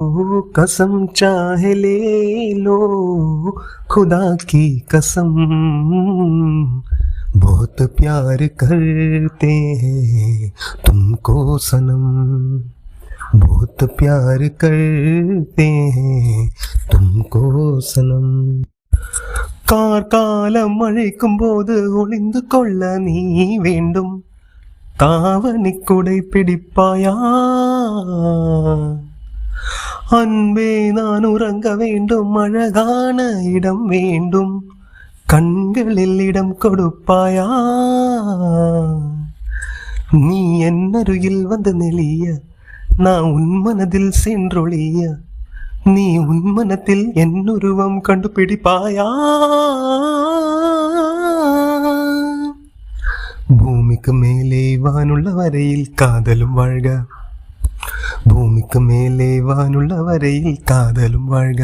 ओ कसम चाहे ले लो खुदा की कसम, बहुत प्यार करते हैं तुमको सनम, बहुत प्यार करते हैं तुमको सनम. கார்காலம் அழைக்கும் போது ஒளிந்து கொள்ள நீ வேண்டும், தாவணி குடை பிடிப்பாயா? அன்பே நான் உறங்க வேண்டும், அழகான இடம் வேண்டும், கண்களில் இடம் கொடுப்பாயா? நீ என் அருகில் வந்து நெளிய, நான் உன் மனதில் சென்றொழிய, நீ உன் மனத்தில் என் உருவம் கண்டுபிடிப்பாயா? பூமிக்கு மேலே வானுள்ள வரையில் காதலும் வாழ்க, பூமிக்கு மேலே வானுள்ள வரையில் காதலும் வாழ்க.